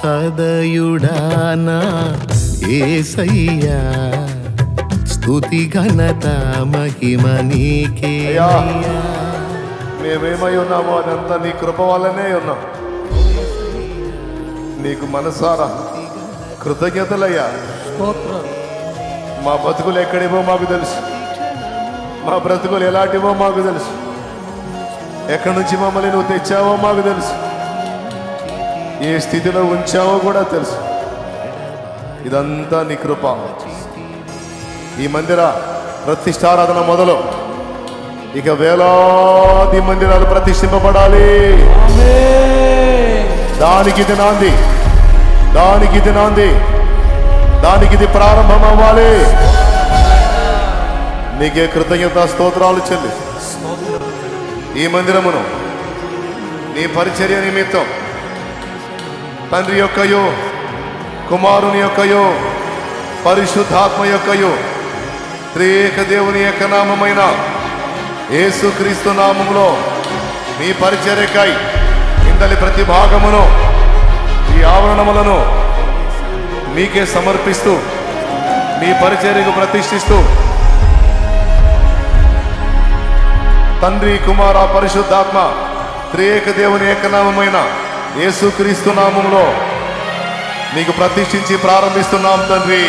సదయుడానా యేసయ్యా, స్తుతి ఘనత మహిమ నీకే. మేమేమై ఉన్నామో అదంతా నీ కృప వల్లనే ఉన్నాం. నీకు మనసారా కృతజ్ఞతలయ్యా. మా బతుకులు ఎక్కడివో మాకు తెలుసు, మా బ్రతుకులు ఎలాంటివో మాకు తెలుసు, ఎక్కడి నుంచి మమ్మల్ని నువ్వు తెచ్చావో మాకు తెలుసు, ఏ స్థితిలో ఉంచావో కూడా తెలుసు. ఇదంతా నీ కృప. ఈ మందిర ప్రతిష్టారాధన మొదలు ఇక వేలాది మందిరాలు ప్రతిష్ఠింపబడాలి. దానికి ఇది నాంది, దానికి ఇది నాంది, దానికి ఇది ప్రారంభం అవ్వాలి. నీకే కృతజ్ఞత స్తోత్రాలు చెల్లి. ఈ మందిరమును నీ పరిచర్య నిమిత్తం తండ్రి యొక్కయో, కుమారుని యొక్కయో, పరిశుద్ధాత్మ యొక్కయో, త్రియేక దేవుని యొక్క నామమైన యేసుక్రీస్తు నామములో మీ పరిచర్యకై ఇందలి ప్రతి భాగమును, ఈ ఆవరణములను మీకే సమర్పిస్తూ మీ పరిచర్యకు ప్రతిష్ఠిస్తూ తండ్రి, కుమార, పరిశుద్ధాత్మ త్రియేక దేవుని ఏకనామమైన యేసుక్రీస్తు నామములో నీకు ప్రతిష్ఠించి ప్రారంభిస్తున్నాం తండ్రి.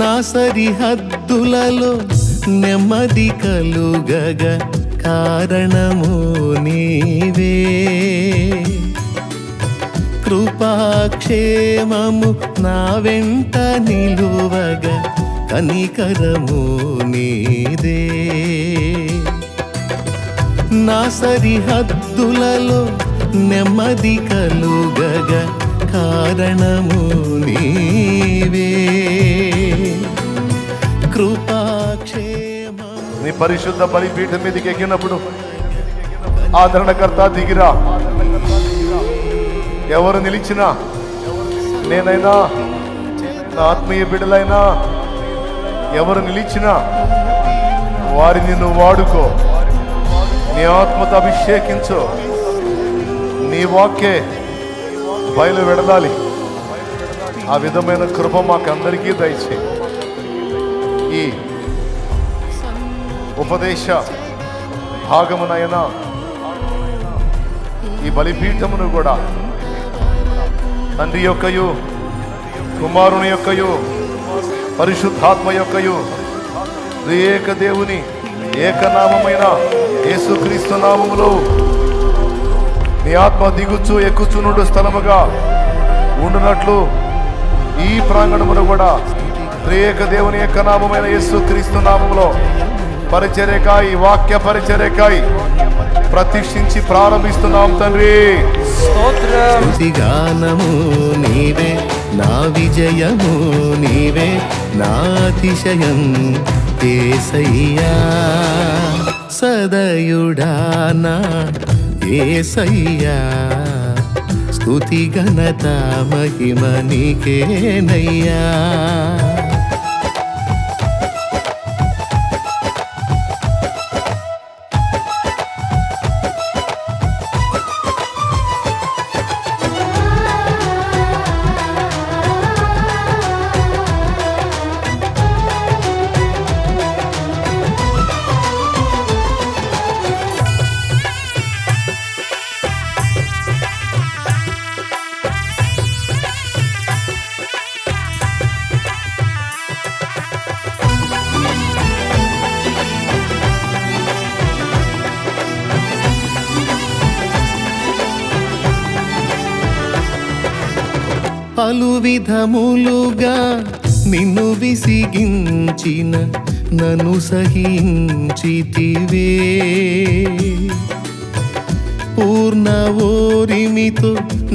నా సరిహద్దులలో నెమ్మది కలుగగ కారణము నీవే, కృపాక్షేమము నా వెంట నిలువగ కనికరము నీదే. నా సరిహద్దులలో నెమ్మది కలుగగ కారణము నీవే, కృపాక్షేమము. నీ పరిశుద్ధ బలిపీఠం మీదకి ఎక్కినప్పుడు ఆదరణకర్త దిగిరా. ఎవరు నిలిచినా, నేనైనా నా ఆత్మీయ బిడ్డలైనా ఎవరు నిలిచినా వారిని నువ్వు వాడుకో. నీ ఆత్మతో అభిషేకించు. నీ వాక్యే బయలు వెడదాలి. ఆ విధమైన కృప మాకందరికీ దయచే. ఈ ఉపదేశ భాగమునైనా ఈ బలిపీఠమును కూడా తండ్రి యొక్కయు, కుమారుని యొక్కయు, పరిశుద్ధాత్మ యొక్కయు, త్రియేక దేవుని ఏకనామమైన యేసుక్రీస్తు నామములో నీ ఆత్మ దిగుచు ఎక్కుచునుడు స్థలముగా ఉండునట్లు ఈ ప్రాంగణమును కూడా త్రియేక దేవుని యొక్క నామమైన యేసుక్రీస్తు నామములో పరిచర్యకాయి, వాక్య పరిచర్యకాయి ప్రతిష్ఠించి ప్రారంభిస్తున్నాం తండ్రి. స్తుతిగానము నీవే, నా విజయము నీవే, నా అతిశయం యేసయ్యా, సదయుడానా యేసయ్యా, స్తుతి ఘనత మహిమ నీకేనయ్యా. పలు విధములుగా నిన్ను విసిగించిన నన్ను సహించితివే, పూర్ణ ఓరిమితో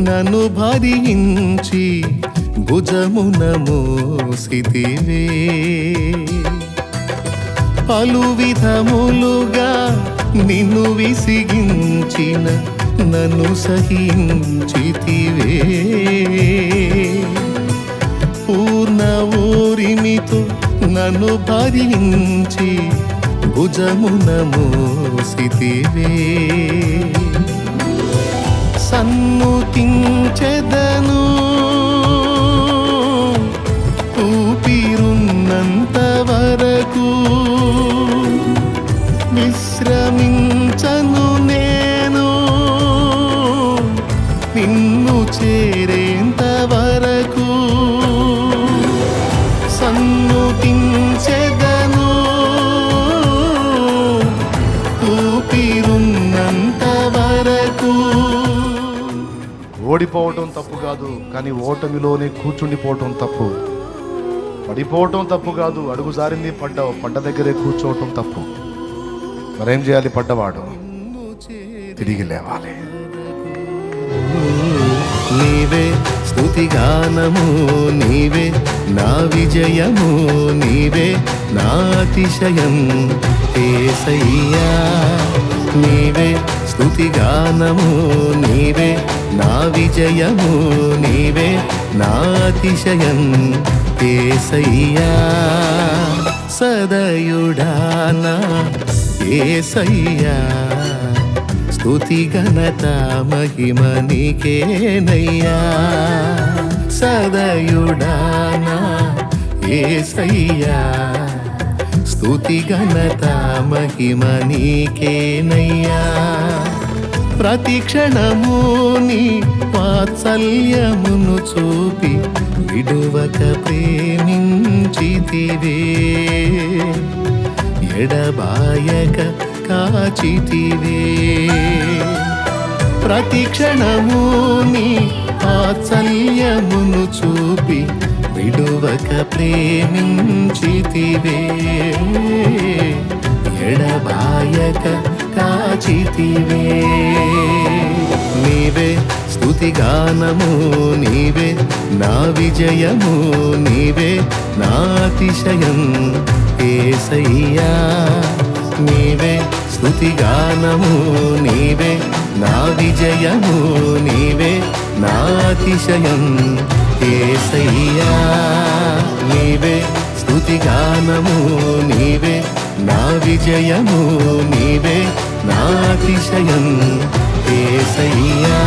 నన్ను భరించి భుజమున మోసితివే. పలు విధములుగా నిన్ను విసిగించిన నన్ను సహించితివే. పూర్ణ ఓరిమితో నన్ను భరించి భుజమున మోసితివే. సన్నుతించెదను ఊపిరున్నంత వరకు, విశ్రమించను నేను నిన్ను చేరేంత వరకు. సన్నుతించెదను ఊపిరున్నంత వరకు. ఓడిపోవటం తప్పు కాదు, కానీ ఓటమిలోనే కూర్చుండిపోవటం తప్పు. పడిపోవటం తప్పు కాదు, అడుగు జారింది పడ్డావు, పడ్డ దగ్గరే కూర్చోవటం తప్పు. మరేం చేయాలి? పడ్డవాడు తిరిగి లేవాలి. నీవే స్తుతిగానము, నీవే నా విజయము, నీవే నా అతిశయం యేసయ్యా. నీవే స్తుతిగానము, నీవే నా విజయము, నీవే నా అతిశయం యేసయ్యా. సదయుడానా యేసయ్యా, స్తుతి ఘనత మహిమ నీకేనయ్యా. సదయుడానా యేసయ్యా, స్తుతి ఘనత మహిమ నీకేనయ్యా. ప్రతి క్షణము నీ వాత్సల్యమును చూపి విడువక ప్రేమించితివే. ఎడబాయక కాచితివే. ప్రతి క్షణము నీ వాత్సల్యమును చూపి విడువక ప్రేమించితివే. ఎడబాయక కాచితివే. నీవే స్తుతిగానము, నీవే నా విజయము, నీవే నా అతిశయం యేసయ్యా. నీవే స్తుతిగానము, నీవే నా విజయము, నీవే నా అతిశయం యేసయ్యా. నీవే స్తుతిగానము, నీవే నా విజయము, నీవే నా అతిశయం యేసయ్యా.